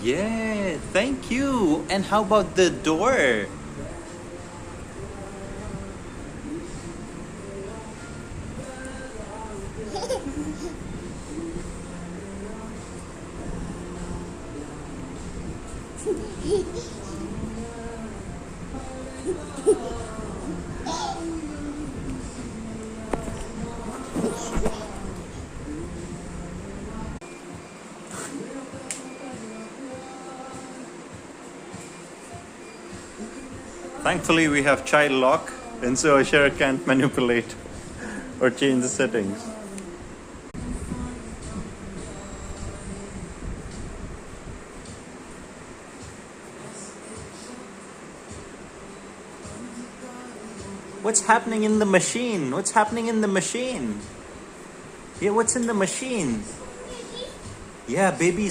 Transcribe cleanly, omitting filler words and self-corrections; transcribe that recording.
Yeah, thank you. And how about the door? Thankfully, we have child lock, and so Asher can't manipulate or change the settings. What's happening in the machine? What's happening in the machine? Yeah, what's in the machine? Yeah, baby's